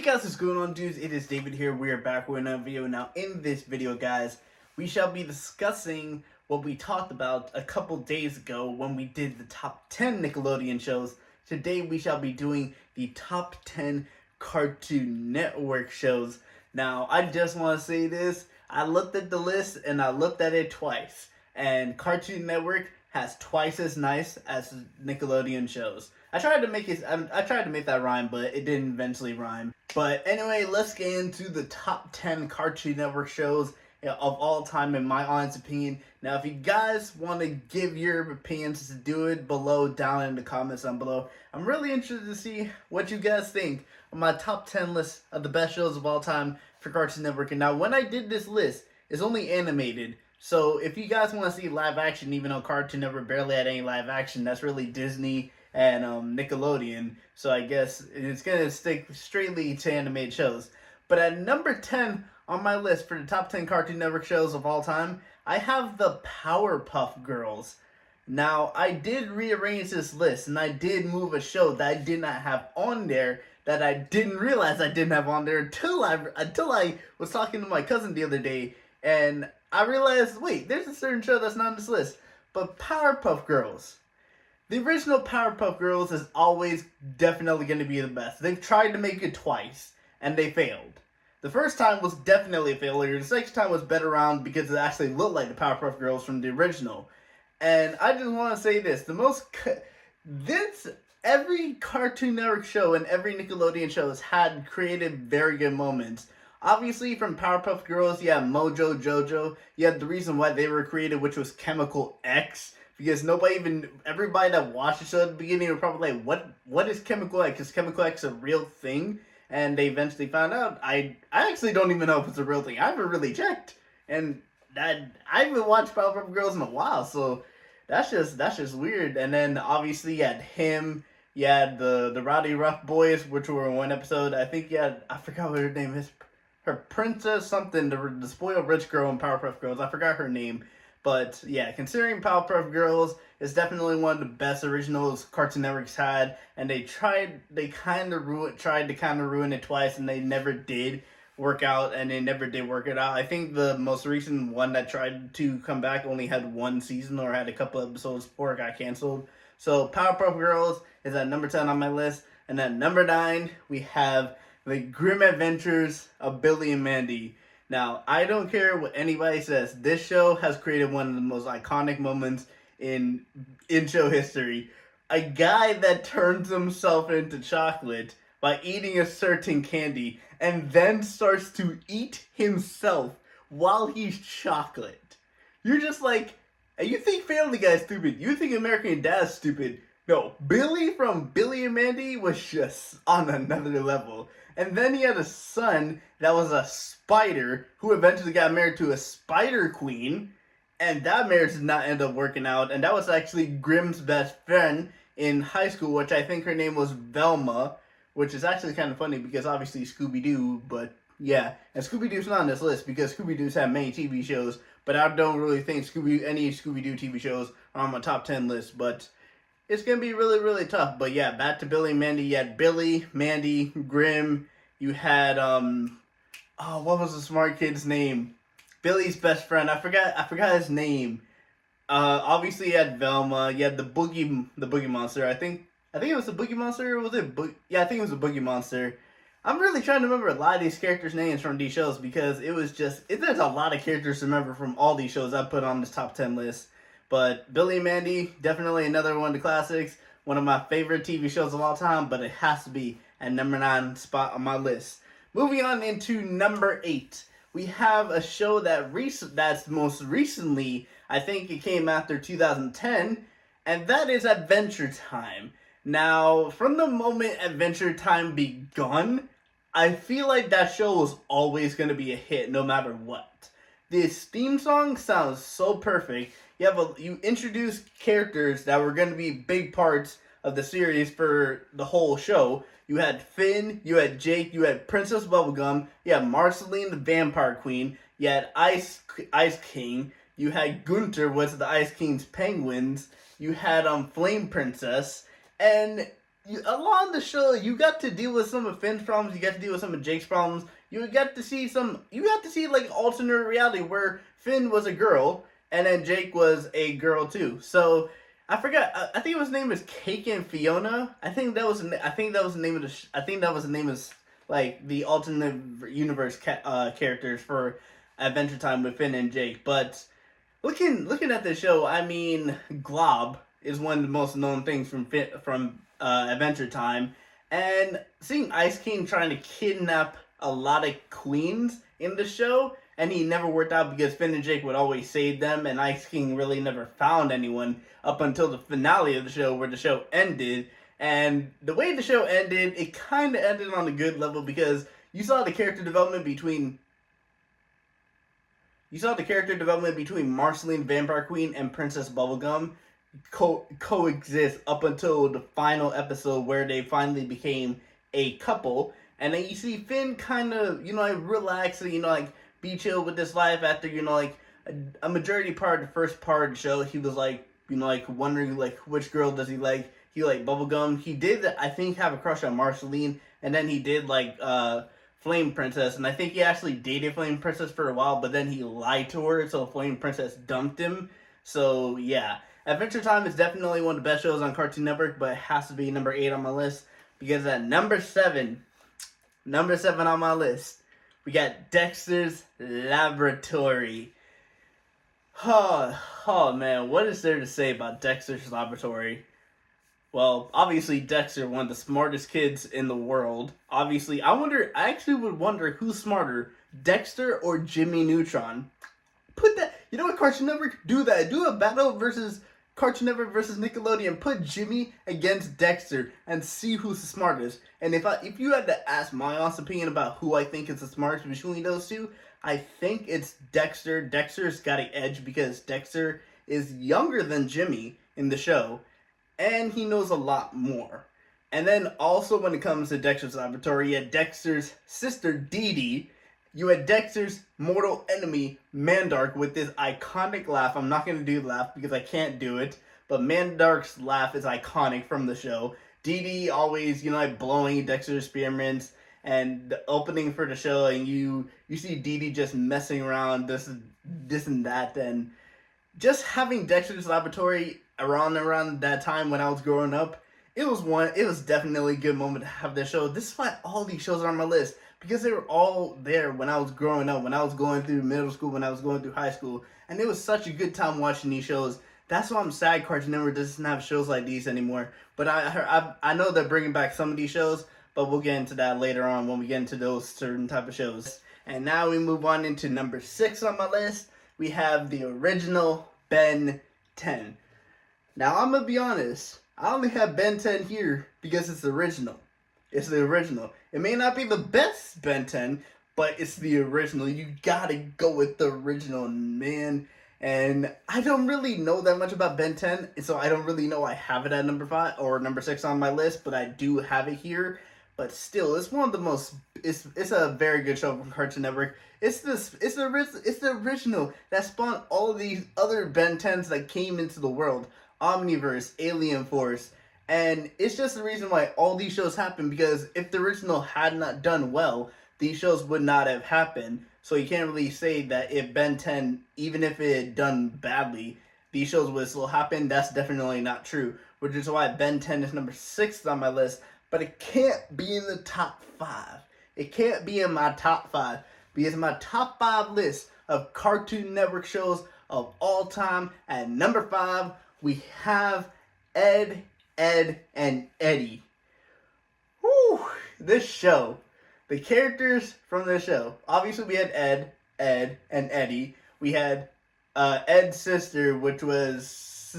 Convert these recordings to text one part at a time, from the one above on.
guys, what's going on, dudes? It is David here. We are back with another video. Now, in this video, guys, we shall be discussing what we talked about a couple days ago when we did the top 10 Nickelodeon shows. Today, we shall be doing the top 10 Cartoon Network shows. Now, I just want to say this. I looked at the list and I looked at it twice. And Cartoon Network has twice as nice as Nickelodeon shows. I tried to make that rhyme, but it didn't eventually rhyme. But anyway, let's get into the top 10 Cartoon Network shows of all time, in my honest opinion. Now, if you guys want to give your opinions, do it below, down in the comments down below. I'm really interested to see what you guys think of my top 10 list of the best shows of all time for Cartoon Network. And now, when I did this list, it's only animated. So if you guys want to see live action, even though Cartoon Network barely had any live action, that's really Disney and Nickelodeon. So I guess it's going to stick straightly to animated shows. But at number 10 on my list for the top 10 Cartoon Network shows of all time, I have the Powerpuff Girls. Now, I did rearrange this list, and I did move a show that I did not have on there that I didn't realize I didn't have on there until I was talking to my cousin the other day, and I realized, wait, there's a certain show that's not on this list. But Powerpuff Girls. The original Powerpuff Girls is always definitely going to be the best. They've tried to make it twice, and they failed. The first time was definitely a failure. The second time was better around because it actually looked like the Powerpuff Girls from the original. And I just want to say this. Every Cartoon Network show and every Nickelodeon show has had created very good moments. Obviously, from Powerpuff Girls, you have Mojo Jojo. You had the reason why they were created, which was Chemical X. Because everybody that watched the show at the beginning were probably like, what is Chemical X? Is Chemical X a real thing? And they eventually found out. I actually don't even know if it's a real thing. I haven't really checked. And I haven't watched Powerpuff Girls in a while, so that's just weird. And then obviously you had him, you had the Rowdy Rough Boys, which were in one episode. I think you had, I forgot what her name is. Her princess something, the spoiled rich girl in Powerpuff Girls. I forgot her name. But yeah, considering Powerpuff Girls is definitely one of the best originals Cartoon Network's had, and they tried to kind of ruin it twice, and they never did work out, and they never did work it out. I think the most recent one that tried to come back only had one season or had a couple episodes before it got canceled. So Powerpuff Girls is at number 10 on my list, and at number 9 we have the Grimm Adventures of Billy and Mandy. Now, I don't care what anybody says. This show has created one of the most iconic moments in show history. A guy that turns himself into chocolate by eating a certain candy and then starts to eat himself while he's chocolate. You're just like, you think Family Guy's stupid. You think American Dad's stupid. No, Billy from Billy and Mandy was just on another level. And then he had a son that was a spider who eventually got married to a spider queen. And that marriage did not end up working out. And that was actually Grimm's best friend in high school, which I think her name was Velma. Which is actually kind of funny because obviously Scooby-Doo, but yeah. And Scooby-Doo's not on this list because Scooby-Doo's had many TV shows. But I don't really think any Scooby-Doo TV shows are on my top 10 list. But it's going to be really, really tough. But yeah, back to Billy and Mandy. You had Billy, Mandy, Grimm. You had, what was the smart kid's name? Billy's best friend. I forgot his name. Obviously you had Velma. You had the Boogie Monster. I think it was the Boogie Monster, or was it? Yeah, I think it was the Boogie Monster. I'm really trying to remember a lot of these characters' names from these shows because there's a lot of characters to remember from all these shows I put on this top 10 list. But Billy and Mandy, definitely another one of the classics. One of my favorite TV shows of all time, but it has to be at number 9 spot on my list. Moving on into number 8. We have a show that's most recently, I think it came after 2010, and that is Adventure Time. Now, from the moment Adventure Time begun, I feel like that show was always going to be a hit no matter what. This theme song sounds so perfect. You introduce characters that were going to be big parts of the series for the whole show. You had Finn, you had Jake, you had Princess Bubblegum, you had Marceline the Vampire Queen, you had Ice King, you had Gunther, was the Ice King's penguins, you had Flame Princess, and along the show, you got to deal with some of Finn's problems. You got to deal with some of Jake's problems. You got to see like alternate reality where Finn was a girl and then Jake was a girl too. So I forgot. I think his name is Cake and Fiona. I think that was the name of the. I think that was the name of like the alternate universe characters for Adventure Time with Finn and Jake. But looking at the show, I mean, Glob is one of the most known things from Adventure Time, and seeing Ice King trying to kidnap a lot of queens in the show, and he never worked out because Finn and Jake would always save them, and Ice King really never found anyone up until the finale of the show, where the show ended. And the way the show ended, it kind of ended on a good level because you saw the character development between Marceline Vampire Queen and Princess Bubblegum coexist up until the final episode where they finally became a couple. And then you see Finn kind of, like relax and, like be chill with this life after, like a majority part of the first part of the show. He was like, like wondering like which girl does he like. He liked Bubblegum. He did, I think, have a crush on Marceline. And then he did like Flame Princess. And I think he actually dated Flame Princess for a while, but then he lied to her. So Flame Princess dumped him. So yeah. Adventure Time is definitely one of the best shows on Cartoon Network, but it has to be number 8 on my list because at number 7 on my list, we got Dexters Laboratory. Oh man, what is there to say about Dexter's Laboratory? Well, obviously Dexter, one of the smartest kids in the world. Obviously, I actually would wonder who's smarter, Dexter or Jimmy Neutron. Put that, what, Cartoon Network, do that. Do a battle versus Cartoon Network versus Nickelodeon. Put Jimmy against Dexter and see who's the smartest. And if you had to ask my honest opinion about who I think is the smartest between those two, I think it's Dexter. Dexter's got an edge because Dexter is younger than Jimmy in the show, and he knows a lot more. And then also when it comes to Dexter's Laboratory, you had Dexter's sister Dee Dee. You had Dexter's mortal enemy, Mandark, with this iconic laugh. I'm not going to do the laugh because I can't do it, but Mandark's laugh is iconic from the show. Dee Dee always, like blowing Dexter's experiments, and the opening for the show, and you see Dee Dee just messing around, this and that, and just having Dexter's Laboratory around that time when I was growing up, it was definitely a good moment to have this show. This is why all these shows are on my list, because they were all there when I was growing up, when I was going through middle school, when I was going through high school, and it was such a good time watching these shows. That's why I'm sad Cartoon Network doesn't have shows like these anymore. But I know they're bringing back some of these shows, but we'll get into that later on when we get into those certain type of shows. And now we move on into number 6 on my list. We have the original Ben 10. Now I'm gonna be honest, I only have Ben 10 here because it's the original. It's the original. It may not be the best Ben 10, but it's the original. You gotta go with the original, man. And I don't really know that much about Ben 10, so I don't really know I have it at number 5 or number 6 on my list, but I do have it here. But still, it's one of the most. It's a very good show from Cartoon Network. It's the original that spawned all of these other Ben 10s that came into the world. Omniverse, Alien Force, and it's just the reason why all these shows happen, because if the original had not done well, these shows would not have happened. So you can't really say that if Ben 10, even if it had done badly, these shows would still happen. That's definitely not true, which is why Ben 10 is number 6 on my list, but it can't be in the top 5. It can't be in my top 5, because my top 5 list of Cartoon Network shows of all time, at number 5, we have Ed, and Eddie. Whew, this show. The characters from this show. Obviously, we had Ed, and Eddie. We had Ed's sister, which was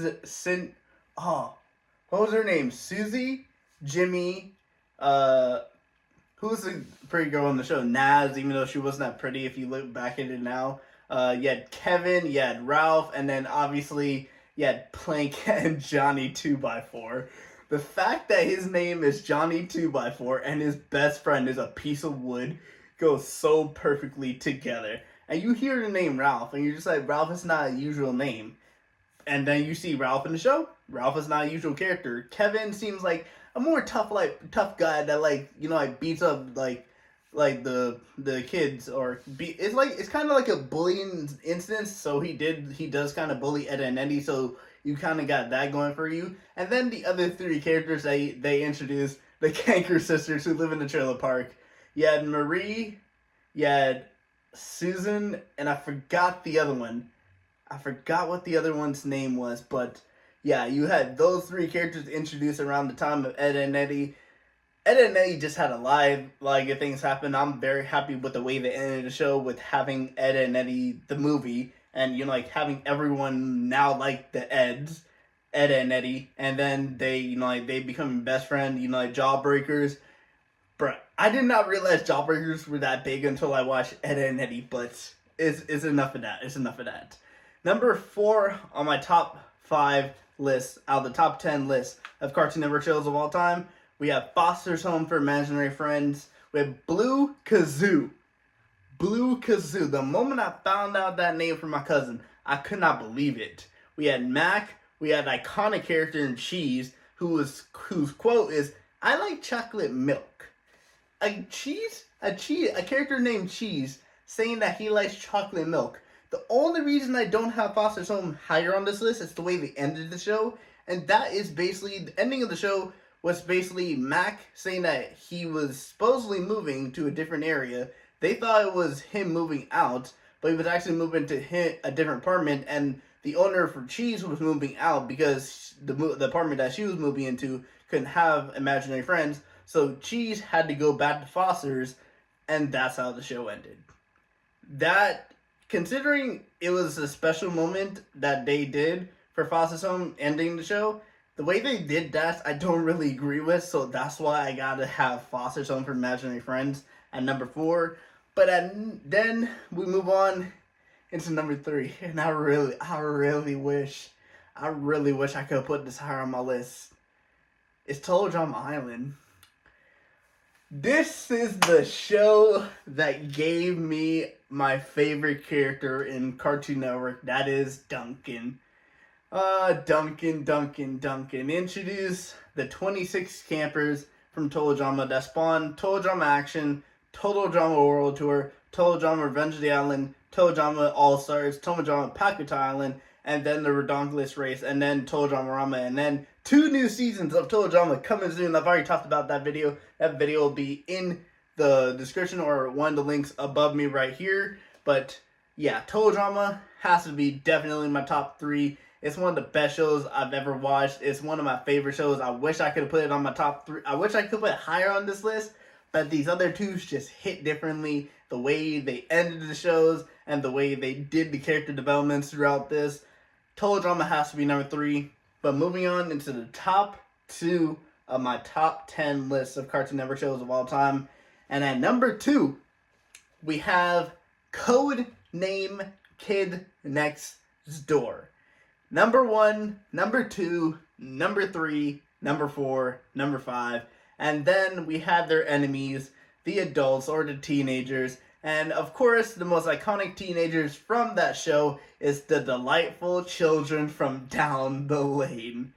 what was her name? Susie, Jimmy, who's the pretty girl on the show? Naz, even though she wasn't that pretty if you look back at it now. You had Kevin, you had Ralph, and then obviously you had Plank and Johnny 2x4. The fact that his name is Johnny 2x4 and his best friend is a piece of wood goes so perfectly together. And you hear the name Ralph, and you're just like, Ralph is not a usual name. And then you see Ralph in the show. Ralph is not a usual character. Kevin seems like a more tough guy that like beats up like the kids or it's kind of like a bullying instance. So he does kind of bully Ed and Eddie. So you kind of got that going for you. And then the other three characters they introduced, the Canker sisters who live in the trailer park. You had Marie, you had Susan, and I forgot the other one. I forgot what the other one's name was, but yeah, you had those three characters introduced around the time of Ed and Eddie. Ed and Eddie just had a lot of good things happen. I'm very happy with the way they ended the show with having Ed and Eddie the movie, and like having everyone now like the Ed and Eddie, and then they like they become best friends. Like Jawbreakers. Bruh, I did not realize Jawbreakers were that big until I watched Ed and Eddie, but it's enough of that. It's enough of that. Number 4 on my top 5 list, out of the top 10 list of Cartoon Network shows of all time, we have Foster's Home for Imaginary Friends with Blue Kazoo. Blue Kazoo. The moment I found out that name from my cousin, I could not believe it. We had Mac. We had iconic character in Cheese, whose quote is, "I like chocolate milk." A character named Cheese saying that he likes chocolate milk. The only reason I don't have Foster's Home higher on this list is the way they ended the show, and that is basically the ending of the show was basically Mac saying that he was supposedly moving to a different area. They thought it was him moving out, but he was actually moving to a different apartment, and the owner for Cheese was moving out because the apartment that she was moving into couldn't have imaginary friends. So Cheese had to go back to Foster's, and that's how the show ended. That, considering it was a special moment that they did for Foster's Home ending the show, the way they did that, I don't really agree with, so that's why I gotta have Foster's Home for Imaginary Friends at number 4. But then we move on into number 3, and I really wish I could have put this higher on my list. It's Total Drama Island. This is the show that gave me my favorite character in Cartoon Network. That is Duncan. Duncan. Introduce the 26 campers from Total Drama that spawned Total Drama Action, Total Drama World Tour, Total Drama Revenge of the Island, Total Drama All-Stars, Total Drama Pakuta Island, and then the Redonkulous Race, and then Total Drama Rama, and then 2 new seasons of Total Drama coming soon. I've already talked about that video. That video will be in the description or one of the links above me right here. But yeah, Total Drama has to be definitely in my top 3. It's one of the best shows I've ever watched. It's one of my favorite shows. I wish I could have put it on my top 3. I wish I could put it higher on this list, but these other two just hit differently. The way they ended the shows and the way they did the character developments throughout this. Total Drama has to be number 3. But moving on into the top 2 of my top 10 lists of Cartoon Network shows of all time. And at number 2, we have Code Name Kid Next Door. Number 1, number 2, number 3, number 4, number 5. And then we have their enemies, the adults or the teenagers. And of course, the most iconic teenagers from that show is the delightful children from down the lane.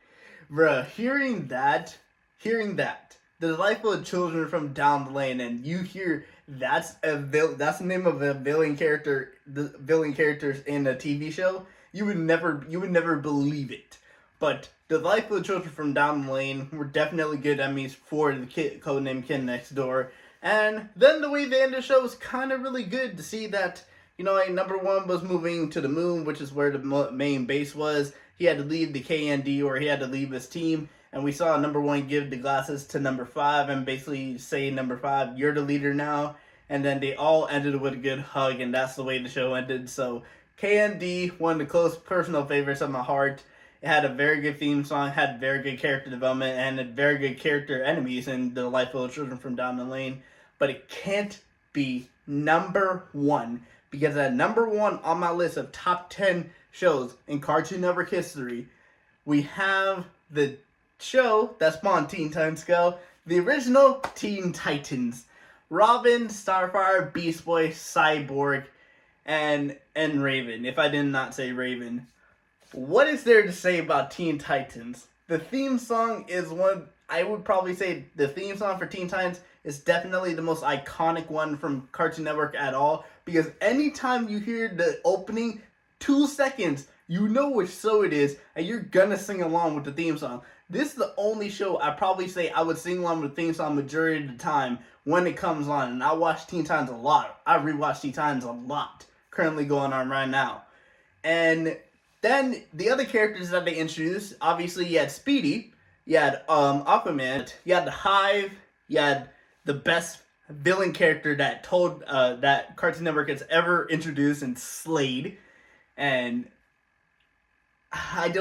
Bruh, hearing that, the delightful children from down the lane, and you hear that's the name of a villain character, the villain characters in a TV show, you would never believe it. But the delightful children from down the lane were definitely good enemies for the codename Kid Next Door. And then the way they ended the show was kind of really good to see that, number 1 was moving to the moon, which is where the main base was. He had to leave the KND, or he had to leave his team. And we saw number 1 give the glasses to number 5 and basically say, number 5, you're the leader now. And then they all ended with a good hug, and that's the way the show ended. So KND, one of the close personal favorites of my heart. It had a very good theme song, had very good character development, and a very good character enemies in the delightful children from down the lane. But it can't be number 1, because at number 1 on my list of top 10 shows in Cartoon Network history, we have the show that spawned Teen Titans Go, the original Teen Titans. Robin, Starfire, Beast Boy, Cyborg, and Raven. If I did not say Raven. What is there to say about Teen Titans? The theme song is one, I would probably say the theme song for Teen Titans is definitely the most iconic one from Cartoon Network at all. Because anytime you hear the opening, 2 seconds, you know which show it is, and you're gonna sing along with the theme song. This is the only show I probably say I would sing along with the theme song majority of the time when it comes on. And I watch Teen Titans a lot. I rewatch Teen Titans a lot. Currently going on right now. And then the other characters that they introduced, obviously you had Speedy, you had Aquaman, you had the Hive, you had the best villain character that that Cartoon Network has ever introduced, and Slade. And I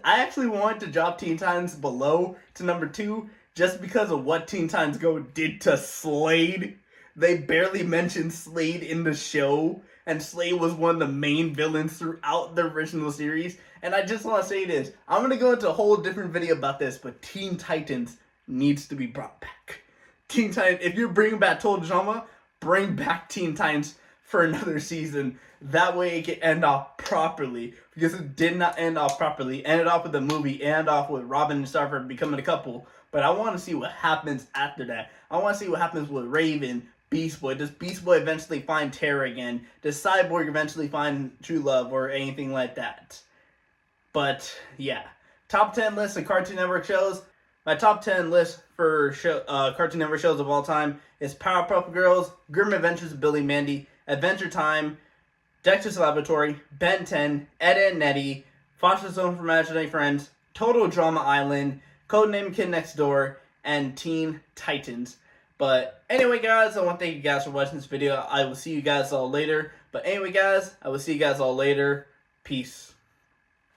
actually want to drop Teen Titans below to number 2 just because of what Teen Titans Go did to Slade. They barely mentioned Slade in the show, and Slade was one of the main villains throughout the original series. And I just want to say this, I'm going to go into a whole different video about this, but Teen Titans needs to be brought back. Teen Titans, if you're bringing back total drama, bring back Teen Titans for another season. That way it can end off properly, because it did not end off properly. It ended off with the movie, ended off with Robin and Starfire becoming a couple. But I want to see what happens after that. I want to see what happens with Raven, Beast Boy. Does Beast Boy eventually find Terra again? Does Cyborg eventually find true love or anything like that? But yeah, top 10 list of Cartoon Network shows. My top 10 list for Cartoon Network shows of all time is Powerpuff Girls, Grimm Adventures of Billy and Mandy, Adventure Time, Dexters Laboratory, Ben 10, Ed and Nettie, Foster Zone for Imaginary Friends, Total Drama Island, Codename Kid Next Door, and Teen Titans. But anyway, guys, I want to thank you guys for watching this video. I will see you guys all later. But anyway, guys, I will see you guys all later. Peace.